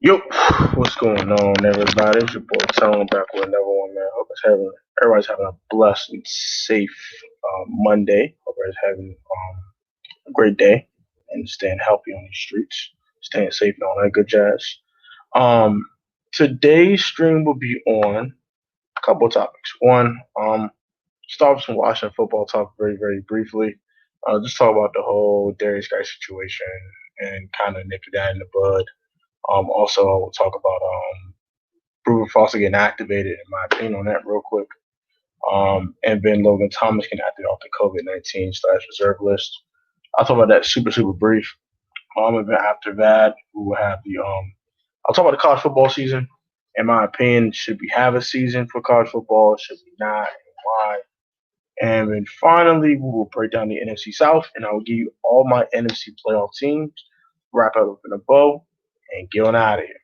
Yo, what's going on, everybody? It's your boy Tone back with another one, man. Everybody's having a blessed and safe Monday. Hope everybody's having a great day and staying healthy on these streets, staying safe and all that good jazz. Um, Today's stream will be on a couple of topics. One, start with some Washington football talk very, very briefly. Just talk about the whole Derrius Guice situation and kind of nip that in the bud. Also, we'll talk about Ruben Foster getting activated, in my opinion, on that real quick. And then Logan Thomas getting activated off the COVID-19 slash reserve list. I'll talk about that super brief. And then after that, we will have I'll talk about the college football season. In my opinion, should we have a season for college football? Should we not? And why? And then finally, we will break down the NFC South, and I will give you all my NFC playoff teams, wrap it up in a bow, and get on out of here.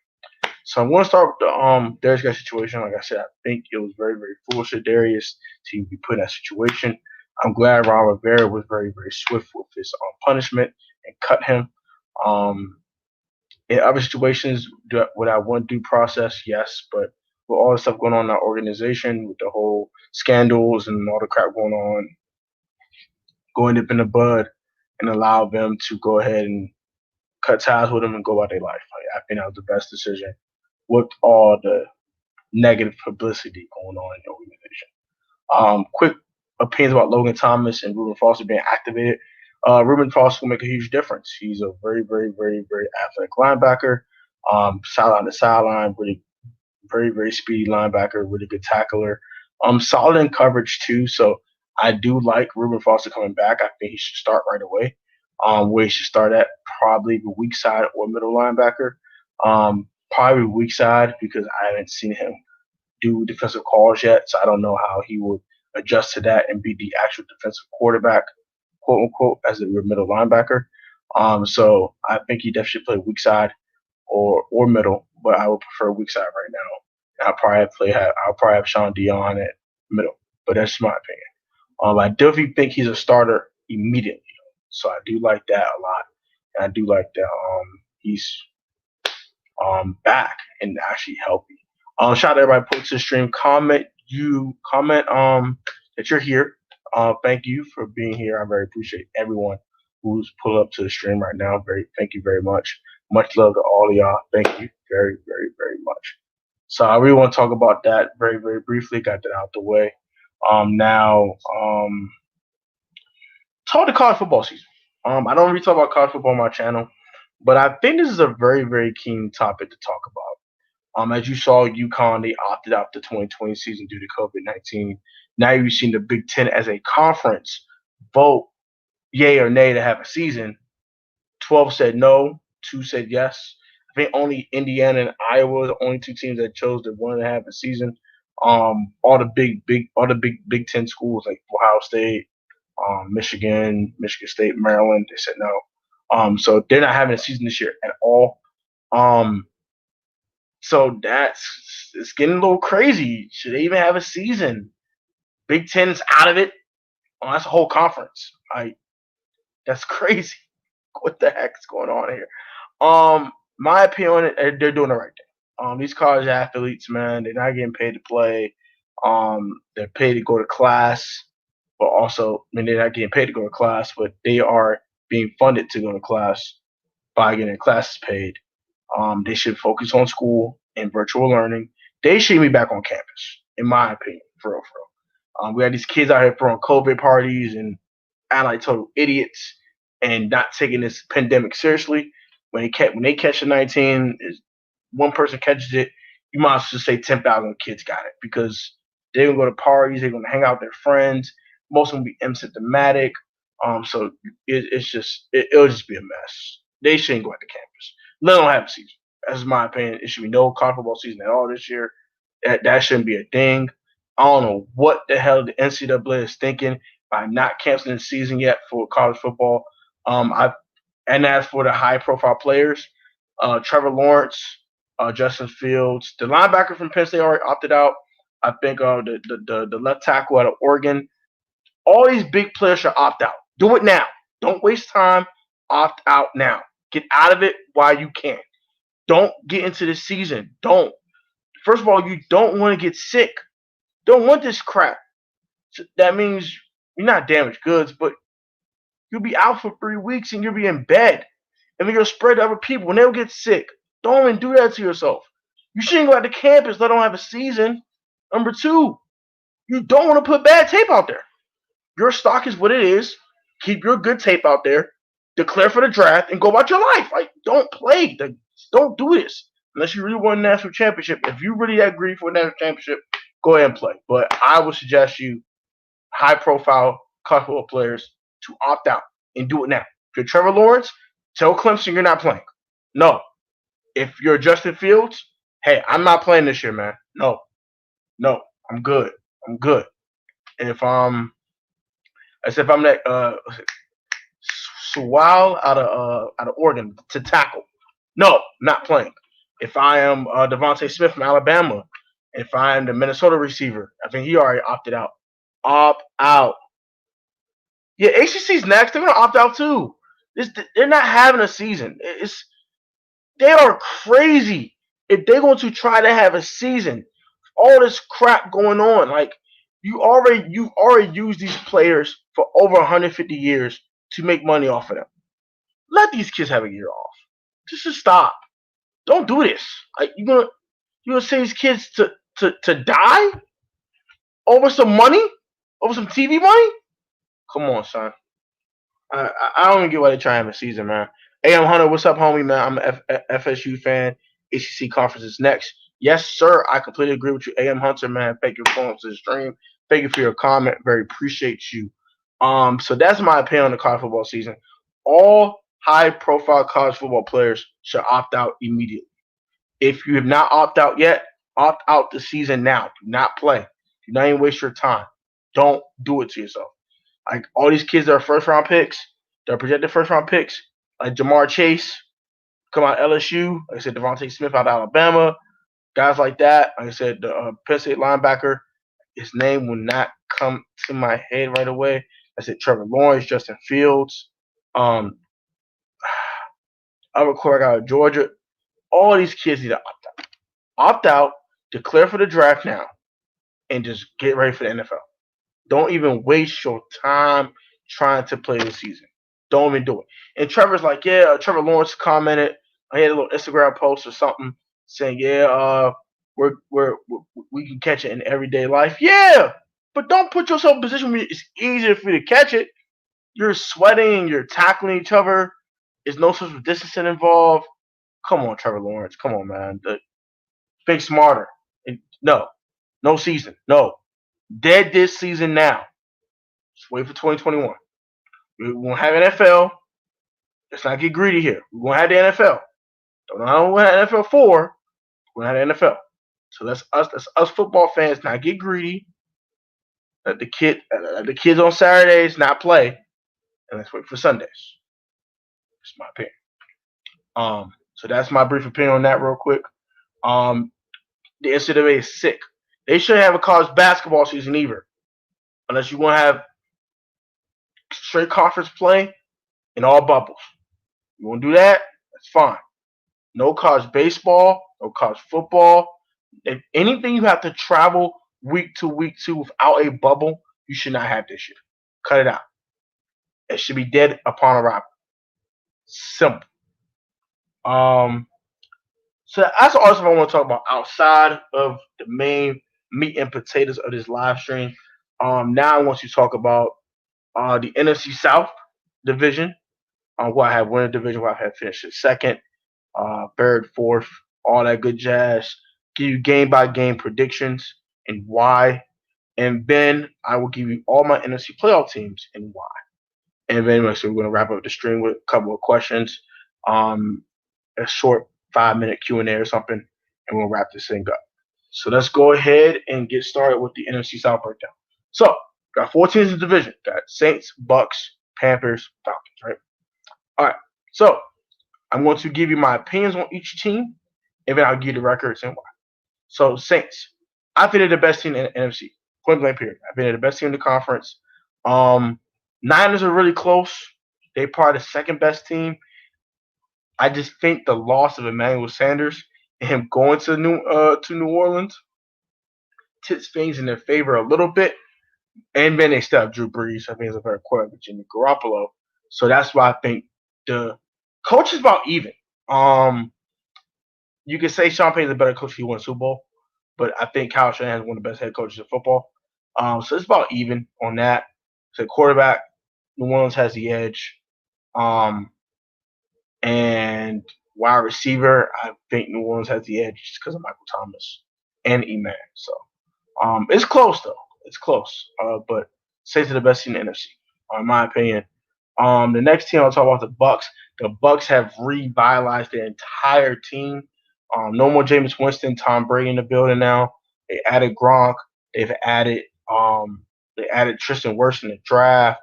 So I'm going to start with the Darius guy situation. Like I said, I think it was very, very foolish of Darius to be put in that situation. I'm glad Ron Rivera was very, very swift with his punishment and cut him. Um, in other situations, would I want due process? Yes, but with all the stuff going on in our organization, with the whole scandals and all the crap going on, going nip in the bud and allow them to go ahead and cut ties with him and go about their life. I think that was the best decision with all the negative publicity going on in the organization. Quick opinions about Logan Thomas and Ruben Foster being activated. Ruben Foster will make a huge difference. He's a very, very, very, very athletic linebacker. Sideline to sideline, really, very, very speedy linebacker, really good tackler. Solid in coverage too. So I do like Ruben Foster coming back. I think he should start right away. Where he should start at probably the weak side or middle linebacker. Probably weak side because I haven't seen him do defensive calls yet, so I don't know how he would adjust to that and be the actual defensive quarterback, quote unquote, as a middle linebacker. So I think he definitely should play weak side or middle, but I would prefer weak side right now. I'll probably have Sean Dion at middle, but that's my opinion. I definitely think he's a starter immediately, so I do like that a lot, and I do like that he's back and actually healthy. Shout out to everybody put to the stream. Comment that you're here. Thank you for being here. I very appreciate everyone who's pulled up to the stream right now. Thank you very much. Much love to all of y'all. Thank you very, very, very much. So I really want to talk about that very, very briefly. Got that out the way. Now, talk the college football season. I don't really talk about college football on my channel, but I think this is a very, very keen topic to talk about. As you saw, UConn, they opted out the 2020 season due to COVID-19. Now you've seen the Big Ten as a conference vote yay or nay to have a season. 12 said no, 2 said yes. I think only Indiana and Iowa are the only two teams that chose to want to have a season. All the Big Ten schools like Ohio State, Michigan State, Maryland, they said no. So they're not having a season this year at all. So it's getting a little crazy. Should they even have a season? Big Ten's out of it. Oh, that's a whole conference. That's crazy. What the heck is going on here? My opinion, they're doing the right thing. These college athletes, man, they're not getting paid to play. They're paid to go to class, but also, I mean, they're not getting paid to go to class, but they are being funded to go to class by getting classes paid. They should focus on school and virtual learning. They should be back on campus, in my opinion, for real, for real. We had these kids out here throwing COVID parties and acting like total idiots and not taking this pandemic seriously. When they catch the 19, is one person catches it, you might as well say 10,000 kids got it because they're gonna go to parties, they're gonna hang out with their friends. Most of them be asymptomatic. So it'll just be a mess. They shouldn't go out to campus. Let them have a season. That's my opinion. It should be no college football season at all this year. That shouldn't be a thing. I don't know what the hell the NCAA is thinking by not canceling the season yet for college football. And as for the high profile players, Trevor Lawrence, Justin Fields, the linebacker from Penn State already opted out. I think the left tackle out of Oregon. All these big players should opt out. Do it now. Don't waste time. Opt out now. Get out of it while you can. Don't get into this season. Don't. First of all, you don't want to get sick. Don't want this crap. So that means you're not damaged goods, but you'll be out for 3 weeks and you'll be in bed. And then you'll spread to other people and they'll get sick. Don't even do that to yourself. You shouldn't go out to campus, let alone have a season. Number two, you don't want to put bad tape out there. Your stock is what it is. Keep your good tape out there. Declare for the draft and go about your life. Like, don't play. Don't do this unless you really want a national championship. If you really agree for a national championship, go ahead and play. But I would suggest you, high-profile college football players, to opt out and do it now. If you're Trevor Lawrence, tell Clemson you're not playing. No. If you're Justin Fields, hey, I'm not playing this year, man. No, no, I'm good. I'm good. And if as if I'm that Sewell out of Oregon to tackle. No, not playing. If I am Devontae Smith from Alabama, if I am the Minnesota receiver, I think he already opted out. Opt out. Yeah, ACC's next. They're gonna opt out too. They're not having a season. They are crazy if they're going to try to have a season. All this crap going on, like you've already used these players for over 150 years to make money off of them. Let these kids have a year off. Just stop. Don't do this. Like you gonna send these kids to die over some money, over some TV money? Come on, son. I don't even get why they try to have a season, man. Hey, I'm Hunter. What's up, homie, man? I'm an FSU fan. ACC conference is next. Yes, sir. I completely agree with you. AM Hunter, man. Thank you for calling to the stream. Thank you for your comment. Very appreciate you. So that's my opinion on the college football season. All high-profile college football players should opt out immediately. If you have not opted out yet, opt out the season now. Do not play. Do not even waste your time. Don't do it to yourself. Like all these kids that are first round picks, they're projected first round picks, like Jamar Chase, come out of LSU. Like I said, Devontae Smith out of Alabama, guys like that. Like I said, the Penn State linebacker, his name will not come to my head right away. I said Trevor Lawrence, Justin Fields, um, other quarterback out of Georgia. All these kids need to opt out. Opt out, declare for the draft now, and just get ready for the NFL. Don't even waste your time trying to play this season. Don't even do it. And Trevor's like, yeah, Trevor Lawrence commented. I had a little Instagram post or something saying, yeah, we can catch it in everyday life. Yeah, but don't put yourself in a position where it's easier for you to catch it. You're sweating, you're tackling each other. There's no social distancing involved. Come on, Trevor Lawrence. Come on, man. Think smarter. No, no season. No. Dead this season now. Just wait for 2021. We're going to have NFL. Let's not get greedy here. We're going to have the NFL. Don't know how we're going to have NFL for. We're going to have the NFL. So let's us football fans not get greedy. Let the kids on Saturdays not play, and let's wait for Sundays. That's my opinion. So that's my brief opinion on that, real quick. The NCAA is sick. They shouldn't have a college basketball season either, unless you want to have straight conference play in all bubbles. You want to do that? That's fine. No college baseball, no college football. If anything you have to travel week to without a bubble, you should not have this year. Cut it out. It should be dead upon arrival. Simple. So that's all stuff I want to talk about outside of the main meat and potatoes of this live stream. Now I want you to talk about the NFC South division. Where I have winning division, where I have finished second, third, fourth, all that good jazz. Give you game by game predictions and why. And then I will give you all my NFC playoff teams and why. And then so we're going to wrap up the stream with a couple of questions, a short 5-minute Q&A or something, and we'll wrap this thing up. So let's go ahead and get started with the NFC South breakdown. So got 4 teams in the division. Got Saints, Bucks, Panthers, Falcons, right? All right. So I'm going to give you my opinions on each team, and then I'll give you the records and why. So Saints, I think they're the best team in the NFC. Point blank period. I think they're the best team in the conference. Niners are really close. They're probably the second best team. I just think the loss of Emmanuel Sanders and him going to New Orleans tips things in their favor a little bit. And then they still have Drew Brees. I think it's a better quarterback than Jimmy Garoppolo. So that's why I think the coach is about even. Um, you can say Sean Payton's a better coach if he won a Super Bowl, but I think Kyle Shanahan is one of the best head coaches in football. So it's about even on that. So quarterback, New Orleans has the edge. Um, and wide receiver, I think New Orleans has the edge just because of Michael Thomas and E-Man. So it's close though. It's close. But says to the best team in the NFC, in my opinion. The next team I'll talk about the Bucks. The Bucks have revitalized their entire team. No more Jameis Winston, Tom Brady in the building now. They added Gronk. They've added they added Tristan Wirfs in the draft.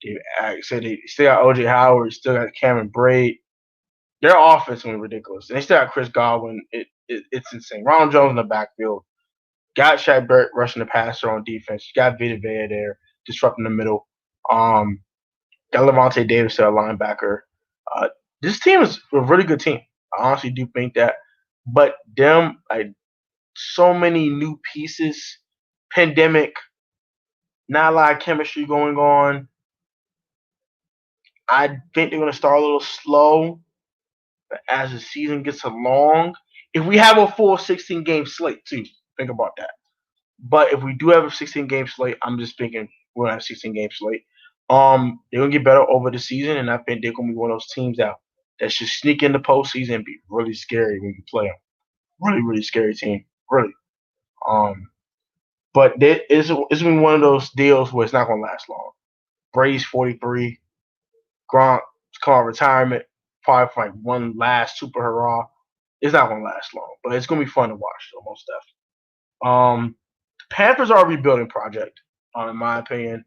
They still got OJ Howard, still got Cameron Braid. Their offense is ridiculous. And they still got Chris Godwin. It's insane. Ronald Jones in the backfield. Got Shaq Barrett rushing the passer on defense. You got Vita Vea there, disrupting the middle. Got Levante Davis, a linebacker. Uh, this team is a really good team. I honestly do think that. But them, so many new pieces, pandemic, not a lot of chemistry going on. I think they're going to start a little slow as the season gets along. If we have a full 16 game slate, too, think about that. But if we do have a 16 game slate, I'm just thinking we're gonna have a 16 game slate. They're gonna get better over the season, and I think they're gonna be one of those teams that should sneak in the postseason and be really scary when you play them. Really, really scary team. Really. Um, but it's been one of those deals where it's not gonna last long. Brady's 43. Gronk's called retirement, probably for like one last super hurrah. It's not gonna last long, but it's gonna be fun to watch, though, most definitely. Panthers are a rebuilding project, in my opinion.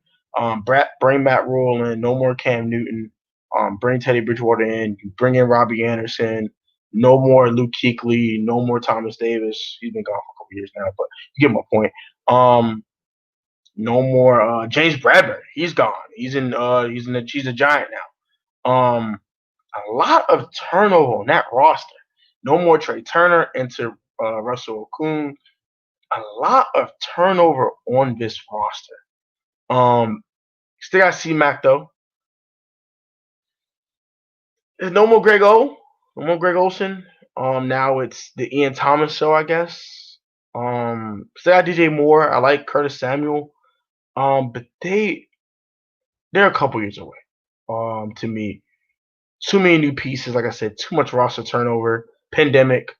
Bring Matt Rule in, no more Cam Newton. Bring Teddy Bridgewater in. You bring in Robbie Anderson. No more Luke Kuechly. No more Thomas Davis. He's been gone for a couple years now, but you get my point. No more James Bradbury. He's gone. He's a Giant now. A lot of turnover on that roster. No more Trey Turner into Russell Okung. A lot of turnover on this roster. Still got C-Mac though. There's no more Greg O. No more Greg Olsen. Now it's the Ian Thomas show, I guess. Still got DJ Moore. I like Curtis Samuel. But they're a couple years away. To me, too many new pieces. Like I said, too much roster turnover. Pandemic.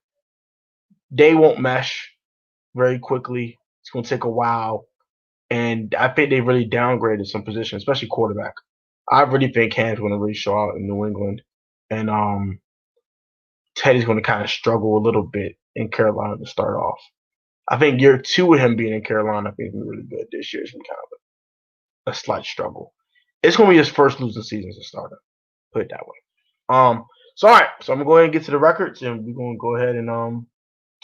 They won't mesh very quickly. It's gonna take a while. And I think they really downgraded some positions, especially quarterback. I really think Cam's going to really show out in New England, and Teddy's going to kind of struggle a little bit in Carolina to start off. I think year two of him being in Carolina, I think is really good. This year's been kind of a slight struggle. It's going to be his first losing season as a starter. Put it that way. So all right, so I'm gonna go ahead and get to the records, and we're gonna go ahead and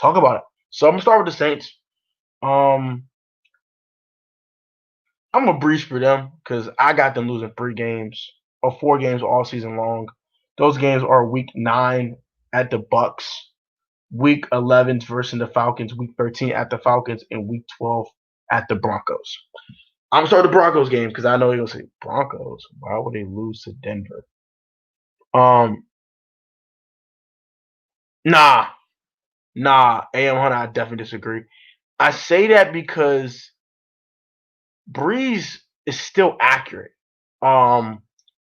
talk about it. So I'm gonna start with the Saints. I'm gonna breeze for them because I got them losing 4 games all season long. Those games are week 9 at the Bucks, week 11 versus the Falcons, week 13 at the Falcons, and week 12 at the Broncos. I'm gonna start the Broncos game because I know you're gonna say Broncos. Why would they lose to Denver? Nah. AM Hunter, I definitely disagree. I say that because Breeze is still accurate.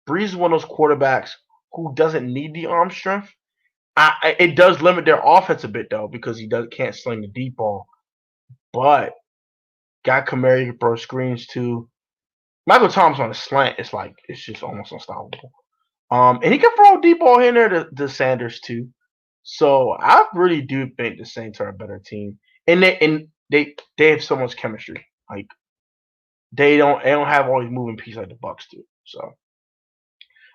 Breeze is one of those quarterbacks who doesn't need the arm strength. It does limit their offense a bit though because he can't sling the deep ball. But got Kamara to throw screens too. Michael Thomas on a slant, it's just almost unstoppable. And he can throw a deep ball in there to Sanders too. So I really do think the Saints are a better team, and they have so much chemistry. Like they don't have all these moving pieces like the Bucks do. So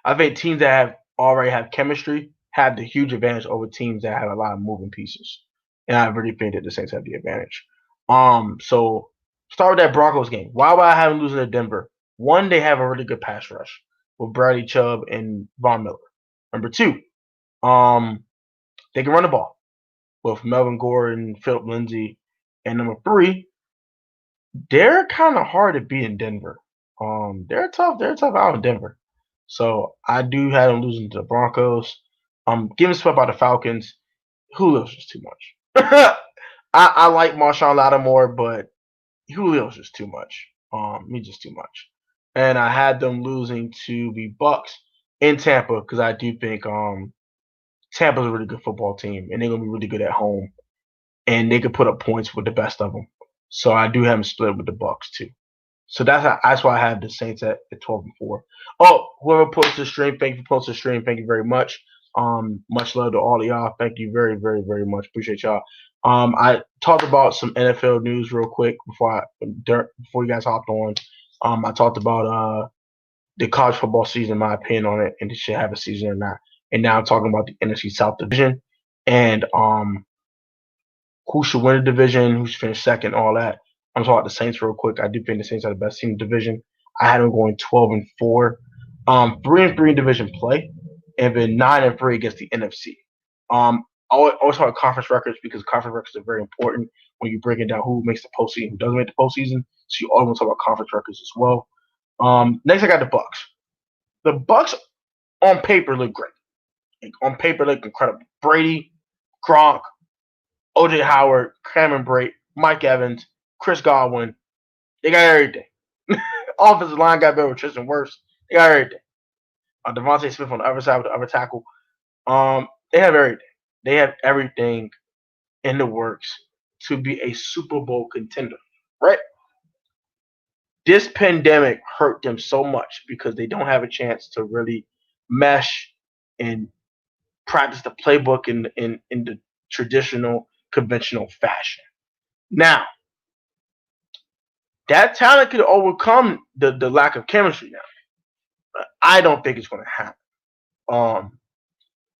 I think teams that already have chemistry have the huge advantage over teams that have a lot of moving pieces, and I really think that the Saints have the advantage. So start with that Broncos game. Why would I have them losing to Denver? One, they have a really good pass rush with Bradley Chubb and Von Miller. Number 2, They can run the ball with Melvin Gordon, Philip Lindsay, and number 3, they're kind of hard to beat in Denver. They're tough. They're tough out in Denver. So I do have them losing to the Broncos. Getting swept by the Falcons. Julio's just too much. I like Marshawn Lattimore, but Julio's just too much. He's just too much. And I had them losing to the Bucks in Tampa because I do think Tampa's a really good football team and they're gonna be really good at home and they could put up points with the best of them. So I do have them split with the Bucks too. So that's why I have the Saints at 12-4. Oh, whoever posts the stream, thank you for posting the stream. Thank you very much. Much love to all of y'all. Thank you very, very, very much. Appreciate y'all. I talked about some NFL news real quick before you guys hopped on. I talked about the college football season, my opinion on it, and it should have a season or not. And now I'm talking about the NFC South division and who should win the division, who should finish second, all that. I'm talking about the Saints real quick. I do think the Saints are the best team in the division. I had them going 12-4, 3-3 in division play, and then 9-3 against the NFC. I always talk about conference records because conference records are very important when you're breaking down who makes the postseason, who doesn't make the postseason. So you always want to talk about conference records as well. Next, I got the Bucks. The Bucks on paper look great. On paper, look incredible. Brady, Gronk, OJ Howard, Cameron Brate, Mike Evans, Chris Godwin. They got everything. Offensive line got better with Tristan Wirfs. They got everything. Devontae Smith on the other side with the other tackle. They have everything. They have everything in the works to be a Super Bowl contender, right? This pandemic hurt them so much because they don't have a chance to really mesh and practice the playbook in the traditional, conventional fashion. Now, that talent could overcome the lack of chemistry now. But I don't think it's going to happen.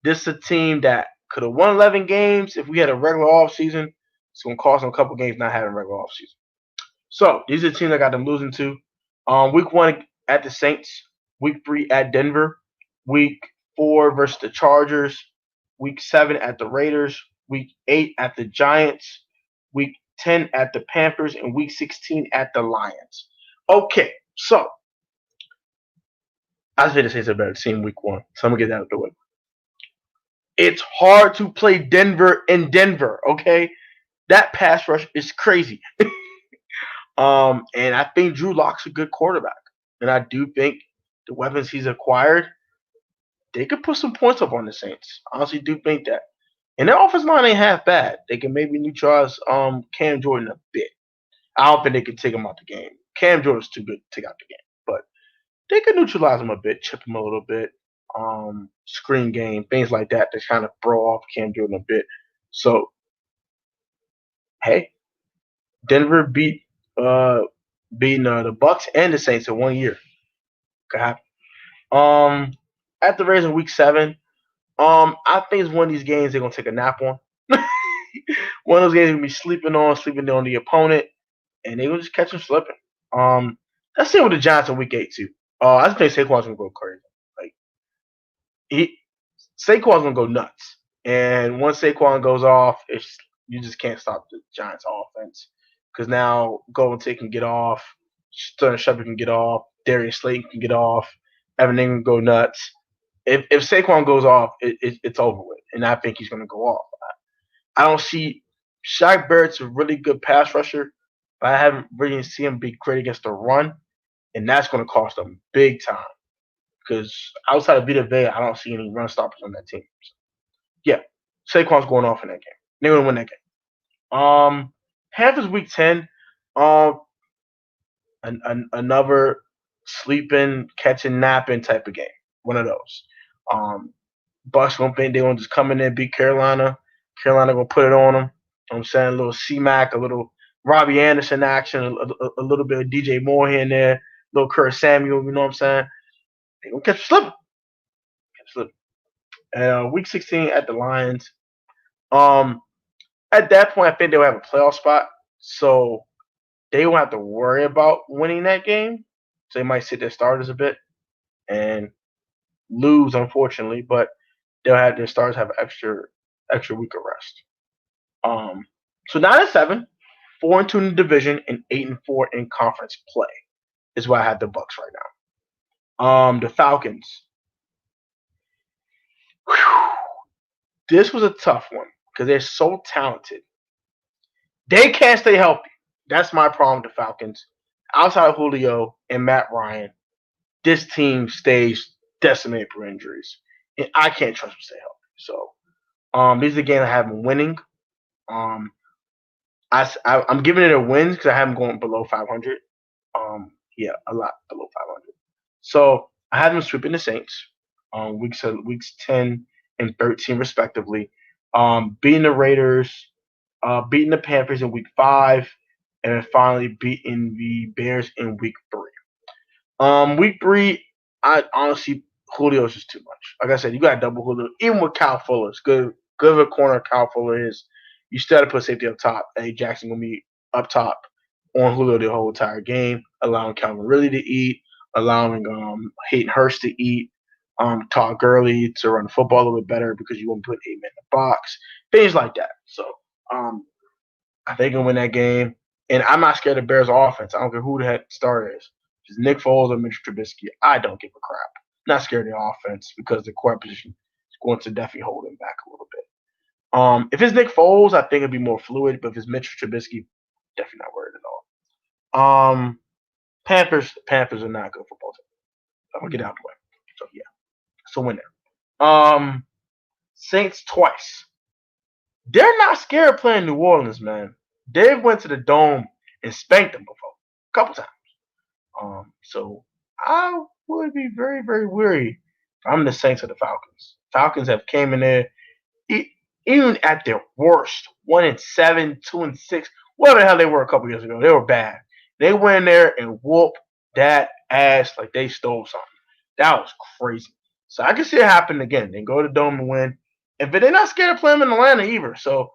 This is a team that could have won 11 games if we had a regular offseason. It's going to cost them a couple games not having a regular offseason. So these are the teams I got them losing to. Week 1 at the Saints. Week 3 at Denver. Week 4 versus the Chargers. Week 7 at the Raiders. Week 8 at the Giants. Week 10 at the Panthers. And Week 16 at the Lions. Okay, so I say the Saints are better team Week 1. So I'm going to get that out of the way. It's hard to play Denver in Denver, okay? That pass rush is crazy. And I think Drew Lock's a good quarterback. And I do think the weapons he's acquired, they could put some points up on the Saints. I honestly do think that. And their offensive line ain't half bad. They can maybe neutralize Cam Jordan a bit. I don't think they can take him out the game. Cam Jordan's too good to take out the game. But they can neutralize him a bit, chip him a little bit, screen game, things like that to kind of throw off Cam Jordan a bit. So, hey, Denver beating the Bucks and the Saints in 1 year. Could happen. At the Raiders in Week 7, I think it's one of these games they're gonna take a nap on. One of those games they're gonna be sleeping on the opponent, and they're gonna just catch them slipping. Let's see with the Giants in Week 8 too. I just think Saquon's gonna go crazy. Like Saquon's gonna go nuts, and once Saquon goes off, you just can't stop the Giants offense because now Golden Tate can get off, Sterling Shepard can get off, Darius Slayton can get off, Evan Ingram can go nuts. If Saquon goes off, it's over with, and I think he's going to go off. I don't see Shaq Barrett's a really good pass rusher, but I haven't really seen him be great against the run, and that's going to cost them big time because outside of Vita Vea, I don't see any run stoppers on that team. So, yeah, Saquon's going off in that game. They're going to win that game. Panthers Week 10, another sleeping, catching, napping type of game. One of those. Bucks gonna think they're gonna just come in there and beat Carolina. Carolina gonna put it on them. You know I'm saying a little C-Mac, a little Robbie Anderson action, a little bit of DJ Moore here and there, a little Curtis Samuel. You know what I'm saying? They gonna catch slipping. And Week 16 at the Lions. At that point, I think they'll have a playoff spot, so they won't have to worry about winning that game. So they might sit their starters a bit and lose, unfortunately. But they'll have their stars have extra week of rest. Um, so 9-7, 4-2 in the division, and 8-4 in conference play is why I have the Bucks right now. The Falcons. Whew, this was a tough one because they're so talented. They can't stay healthy. That's my problem with the Falcons. Outside of Julio and Matt Ryan, this team stays decimated for injuries, and I can't trust them to stay healthy. So, these are the games I have them winning. Um, I'm giving it a win because I have them going below 500. Yeah, a lot below 500. So I have them sweeping the Saints, weeks 10 and 13 respectively. Beating the Raiders, beating the Panthers in week 5, and then finally beating the Bears in week 3. Week 3, I honestly Julio is just too much. Like I said, you got to double Julio. Even with Kyle Fuller, as good of a corner Kyle Fuller is, you still have to put safety up top. Eddie Jackson gonna be up top on Julio the whole entire game, allowing Calvin Ridley to eat, allowing Hayden Hurst to eat, Todd Gurley to run the football a little bit better because you won't put 8 men in the box, things like that. So um, I think he'll win that game. And I'm not scared of Bears offense. I don't care who the heck the starter is. If it's Nick Foles or Mitch Trubisky, I don't give a crap. Not scared of the offense because the core position is going to definitely hold him back a little bit. If it's Nick Foles, I think it'd be more fluid. But if it's Mitch Trubisky, definitely not worried at all. Panthers are not good football team. I'm gonna get out of the way. So yeah, so win there. Saints twice. They're not scared of playing New Orleans, man. They went to the dome and spanked them before, a couple times. So I would be very, very weary if I'm the Saints or the Falcons. Falcons have came in there, even at their worst, 1-7, 2-6, whatever the hell they were a couple years ago. They were bad. They went in there and whooped that ass like they stole something. That was crazy. So I can see it happen again. They go to the dome and win. And but they're not scared of playing in Atlanta either. So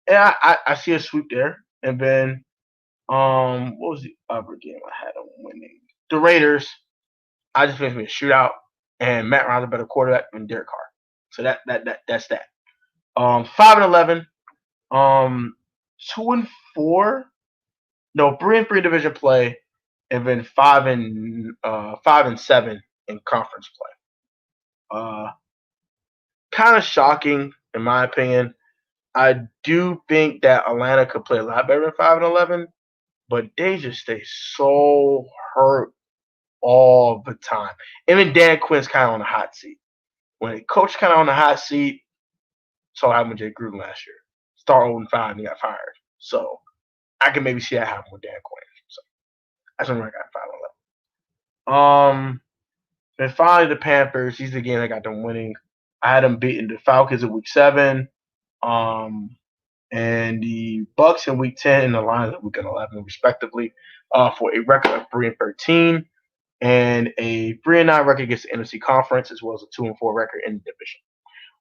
yeah, I see a sweep there. And then what was the other game I had them winning? The Raiders. I just think it's gonna be a shootout, and Matt Ryan's a better quarterback than Derek Carr. So that's that. 5-11. 2-4. No, 3-3 division play, and then 5-7 in conference play. Kind of shocking in my opinion. I do think that Atlanta could play a lot better than 5-11, but they just stay so hurt all the time. Even Dan Quinn's kind of on the hot seat. When a coach kind of on the hot seat, saw what happened with Jay Gruden last year. Start 0-5 and he got fired. So I can maybe see that happen with Dan Quinn. So that's when I got 5-11. Then finally the Panthers. These are the game I got them winning. I had them beating the Falcons in week 7. And the Bucks in week 10 and the Lions in week 11, respectively, for a record of 3-13 and a 3-9 record against the NFC Conference, as well as a 2-4 record in the division.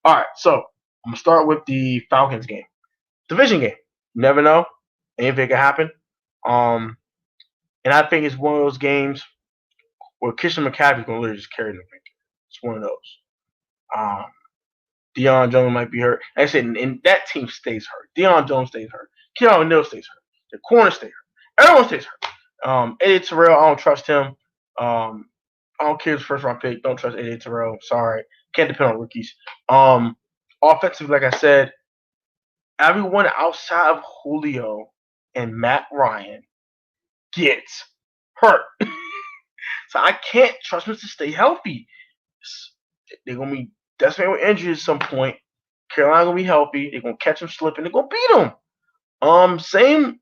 All right, so I'm gonna start with the Falcons game, division game. You never know, anything can happen. And I think it's one of those games where Christian McCaffrey's gonna literally just carry the victory. It's one of those. Deion Jones might be hurt. Like I said, and that team stays hurt. Deion Jones stays hurt. Keanu Neal stays hurt. The corner stays hurt. Everyone stays hurt. Eddie Terrell, I don't trust him. I don't care if it's first round pick. Don't trust Eddie Terrell. Sorry. Can't depend on rookies. Offensively, like I said, everyone outside of Julio and Matt Ryan gets hurt. So I can't trust them to stay healthy. They're going to be decimated with injuries at some point. Carolina going to be healthy. They're going to catch them slipping. They're going to beat them. Same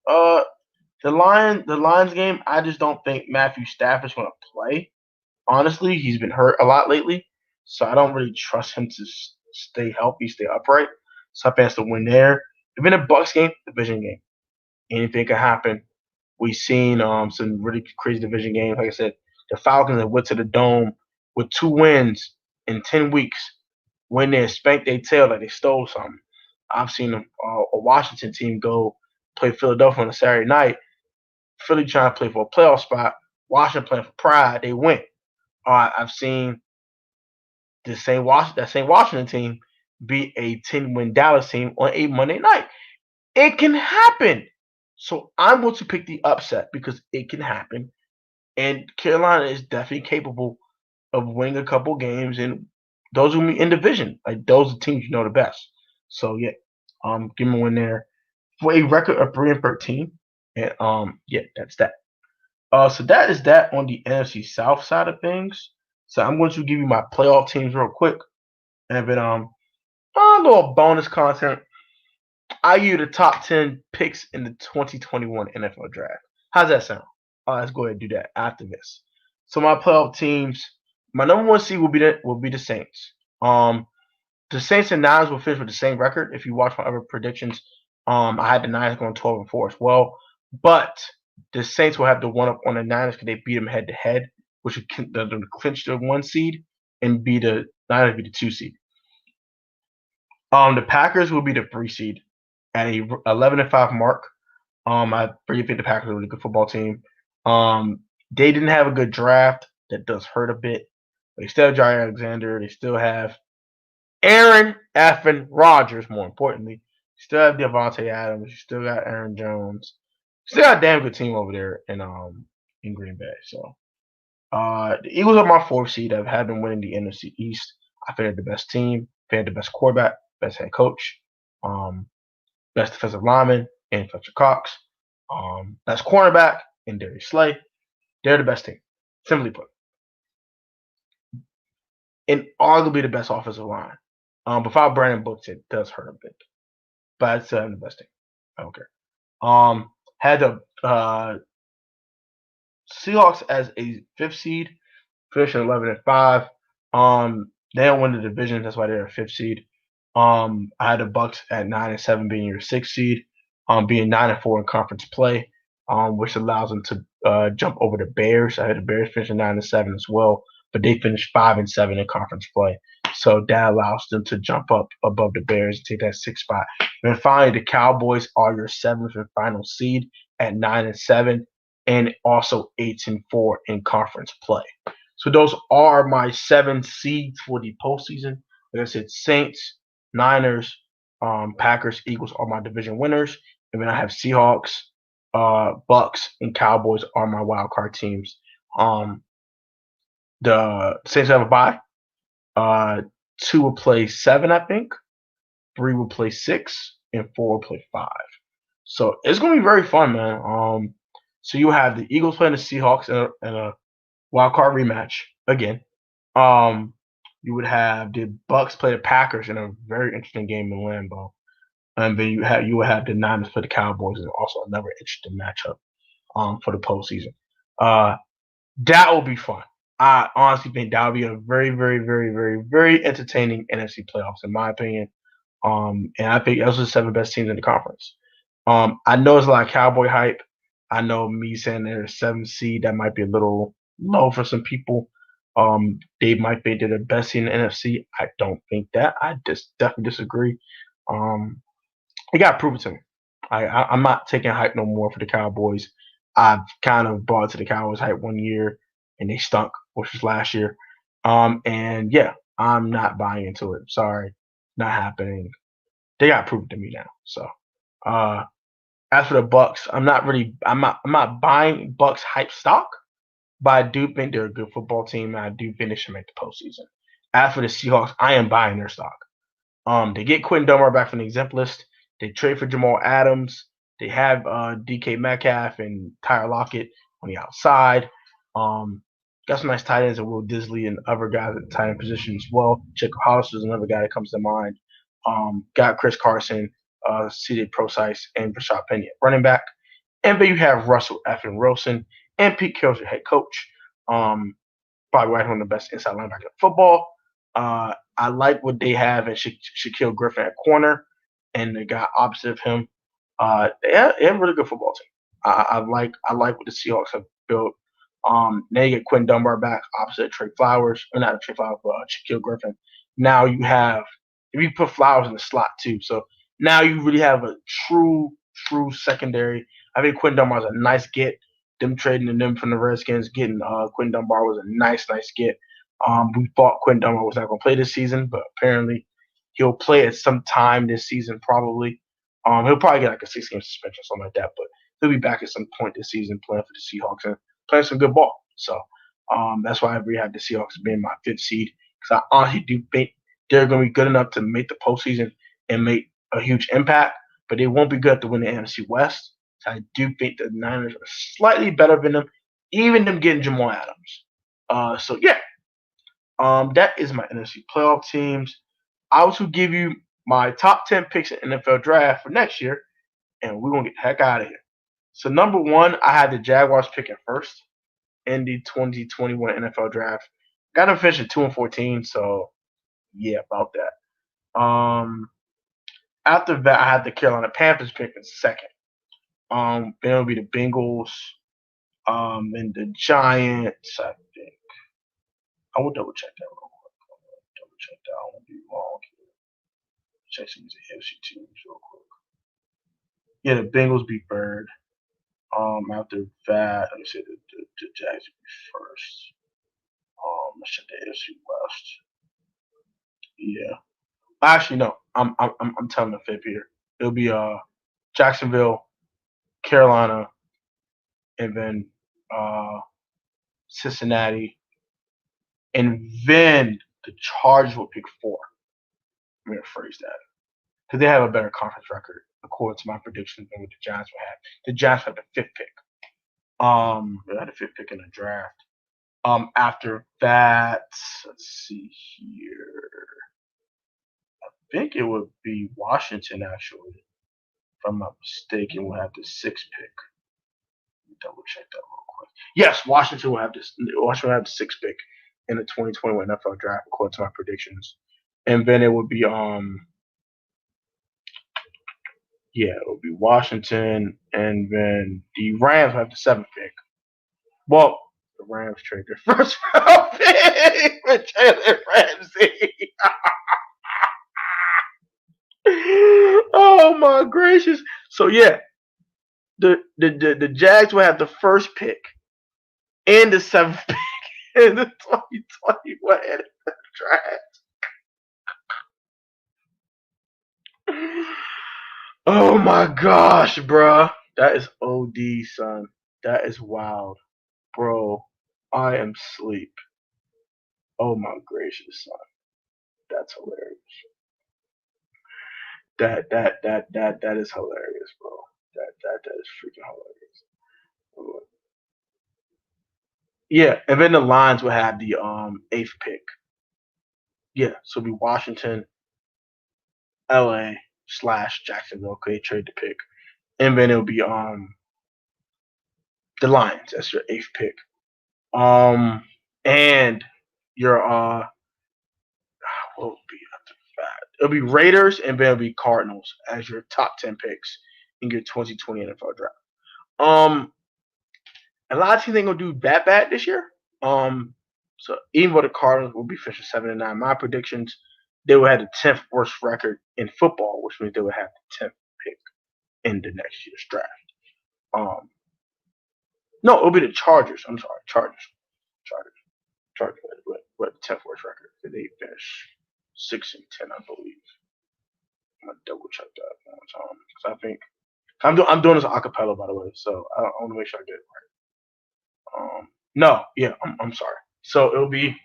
the Lions game, I just don't think Matthew Stafford's going to play. Honestly, he's been hurt a lot lately, so I don't really trust him to stay healthy, stay upright. So I think to win there. If in a Bucks game, division game, anything can happen. We've seen some really crazy division games. Like I said, the Falcons have went to the Dome with 2 wins in 10 weeks. When they spanked their tail like they stole something. I've seen a Washington team go play Philadelphia on a Saturday night. Philly trying to play for a playoff spot. Washington playing for pride. They win. I've seen that same Washington team beat a 10-win Dallas team on a Monday night. It can happen. So I'm going to pick the upset because it can happen. And Carolina is definitely capable of winning a couple games, and those will be in division. Like those are teams you know the best. So yeah, give me one there for a record of 3-13, and yeah, that's that. So that is that on the NFC South side of things. So I'm going to give you my playoff teams real quick, and then a little bonus content. I give you the top 10 picks in the 2021 NFL Draft. How's that sound? Let's go ahead and do that after this. So my playoff teams, my number one seed will be the Saints. The Saints and Niners will finish with the same record. If you watch my other predictions, I had the Niners going 12-4 as well. But the Saints will have the one up on the Niners because they beat them head to head, which would clinch the 1 seed and be the Niners be the 2 seed. The Packers will be the 3 seed at a 11-5 mark. I really think the Packers are a really good football team. They didn't have a good draft. That does hurt a bit. They still have Jair Alexander. They still have Aaron effing Rodgers, more importantly. You still have Devontae Adams. You still got Aaron Jones. Still got a damn good team over there in Green Bay. So the Eagles are my 4th seed. I've had them winning the NFC East. I think they're the best team. They had the best quarterback, best head coach, best defensive lineman, and Fletcher Cox. Best cornerback in Derrius Slay. They're the best team, simply put. And arguably the best offensive line. Without Brandon Books, it does hurt a bit. But I'd say I'm the best team. I don't care. Had the Seahawks as a 5th seed, finishing 11-5. They don't win the division, that's why they're a 5th seed. I had the Bucks at 9-7 being your 6th seed, being 9-4 in conference play, which allows them to jump over the Bears. I had the Bears finishing 9-7 as well, but they finished 5-7 in conference play. So that allows them to jump up above the Bears and take that 6th spot. And then finally, the Cowboys are your 7th and final seed at 9-7, and also 8-4 in conference play. So those are my 7 seeds for the postseason. Like I said, Saints, Niners, Packers, Eagles are my division winners, and then I have Seahawks, Bucks, and Cowboys are my wild card teams. The Saints have a bye. 2 will play 7, I think. 3 will play 6, and 4 will play 5. So it's going to be very fun, man. So you have the Eagles playing the Seahawks in a wild card rematch again. You would have the Bucks play the Packers in a very interesting game in Lambeau, and then you would have the Niners play the Cowboys in also another interesting matchup for the postseason. That will be fun. I honestly think that will be a very, very, very, very, very entertaining NFC playoffs, in my opinion. And I think those are the 7 best teams in the conference. I know it's a lot of Cowboy hype. I know me saying they're a 7 seed, that might be a little low for some people. They might think they're the best team in the NFC. I don't think that. I just definitely disagree. You got to prove it to me. I'm not taking hype no more for the Cowboys. I've kind of bought to the Cowboys hype one year, and they stunk, which was last year. And yeah, I'm not buying into it. Sorry, not happening. They got to prove it to me now. So, as for the Bucks, I'm not buying Bucks hype stock, but I do think they're a good football team, and I do think they should make the postseason. As for the Seahawks, I am buying their stock. They get Quentin Dunbar back from the exempt list. They trade for Jamal Adams. They have DK Metcalf and Tyler Lockett on the outside. Got some nice tight ends and Will Disley and other guys at the tight end position as well. Jacob Hollis is another guy that comes to mind. Got Chris Carson, C.J. Prosise, and Rashad Penny at running back. And then you have Russell Effin Wilson and Pete Carroll's your head coach. Probably one of the best inside linebacker in football. I like what they have in Shaquille Griffin at corner, and the guy opposite of him. They have a really good football team. I like what the Seahawks have built. Now you get Quentin Dunbar back opposite Trey Flowers, or not Trey Flowers, but Shaquille Griffin. Now you have, if you put Flowers in the slot too, so now you really have a true secondary. I think Quentin Dunbar is a nice get. Them trading them from the Redskins, getting Quentin Dunbar was a nice get. We thought Quentin Dunbar was not going to play this season, but apparently he'll play at some time this season, probably. He'll probably get like a 6-game suspension or something like that, but he'll be back at some point this season playing for the Seahawks and playing some good ball. So that's why I really have the Seahawks being my 5th seed, because I honestly do think they're going to be good enough to make the postseason and make a huge impact, but they won't be good to win the NFC West. So I do think the Niners are slightly better than them, even them getting Jamal Adams. So yeah, that is my NFC playoff teams. I also give you my top 10 picks in NFL draft for next year, and we're gonna get the heck out of here. So number 1, I had the Jaguars picking first in the 2021 NFL draft. Got them finishing 2-14, so yeah, about that. After that, I had the Carolina Panthers picking second. Then it'll be the Bengals, and the Giants. I think I will double check that real quick. Double check that. I won't be wrong here. Check some of the AFC teams real quick. Yeah, the Bengals beat Bird. After that, let me say the Jags would be first. Let's check the AFC West. Yeah. Actually, no. I'm telling the fib here. It'll be Jacksonville, Carolina, and then Cincinnati, and then the Chargers will pick 4. I'm gonna phrase that because they have a better conference record according to my predictions than what the Giants will have. The Giants have the 5th pick. They had the 5th pick in the draft. After that, let's see here. I think it would be Washington actually, if I'm not mistaken. Will have the 6th pick. Let me double check that real quick. Yes, Washington will have this. Washington will have the 6th pick in the 2021 NFL draft according to my predictions, and then it would be yeah, it would be Washington, and then the Rams have the 7th pick. Well, the Rams trade their first round pick for Jalen Ramsey. Oh my gracious! So yeah, the Jags will have the first pick and the 7th pick in the 2021 NFL draft. Oh my gosh, bruh. That is OD, son. That is wild. Bro, I am sleep. Oh my gracious, son. That's hilarious. That is hilarious, bro. That is freaking hilarious. Yeah, and then the Lions will have the 8th pick. Yeah, so it'll be Washington, LA / Jacksonville. Okay, trade the pick. And then it'll be the Lions. That's your 8th pick. And your what will be after that? It'll be Raiders, and then it'll be Cardinals as your top 10 picks in your 2020 NFL draft. A lot of teams ain't gonna do that bad this year. So even though the Cardinals will be finishing 7-9, my predictions they will have the 10th worst record in football, which means they will have the 10th pick in the next year's draft. No, it'll be the Chargers. I'm sorry, Chargers. With the 10th worst record. They finished 6-10, I believe. I'm gonna double check that one time because I think I'm doing this acapella, by the way, so I want to make sure I get it right. No, yeah, I'm sorry. So it'll be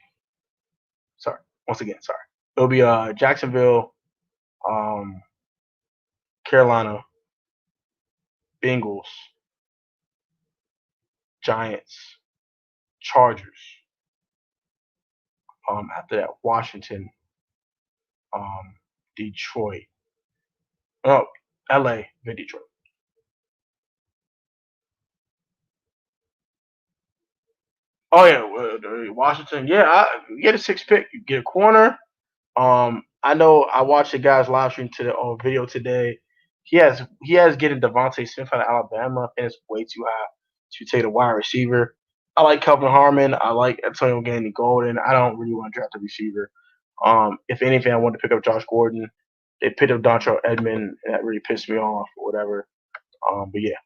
sorry once again. Sorry, it'll be Jacksonville, Carolina, Bengals, Giants, Chargers. After that, Washington, Detroit. Oh, LA, then Detroit. Oh yeah, Washington. Yeah, you get a 6th pick. You get a corner. I know I watched the guy's live stream to the video today. He has getting Devontae Smith out of Alabama, and it's way too high to take a wide receiver. I like Kelvin Harmon. I like Antonio Gandy Golden. I don't really want to draft a receiver. If anything, I wanted to pick up Josh Gordon. They picked up Dontrell Edmond, and that really pissed me off or whatever. But yeah.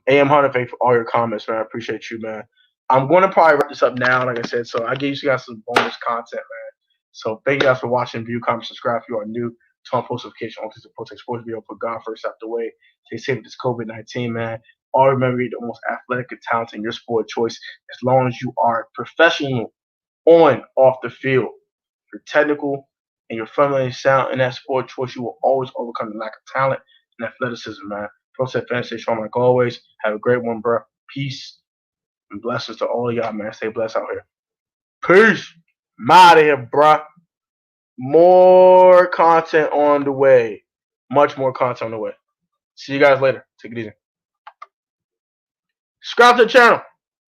AM Hunter, thank you for all your comments, man. I appreciate you, man. I'm going to probably wrap this up now, like I said. So I gave you guys some bonus content, man. So thank you guys for watching, view, comment, subscribe if you are new. Turn on post notification on to post sports video. Put God first out the way. Stay safe with this COVID-19, man. All remember, you're the most athletic and talented in your sport choice as long as you are professional on, off the field. If you're technical and you're fundamentally sound in that sport choice, you will always overcome the lack of talent and athleticism, man. Pro Set Fantasy Show, like always. Have a great one, bro. Peace and blessings to all of y'all, man. Stay blessed out here. Peace. I'm out of here, bruh. More content on the way. Much more content on the way. See you guys later. Take it easy. Subscribe to the channel.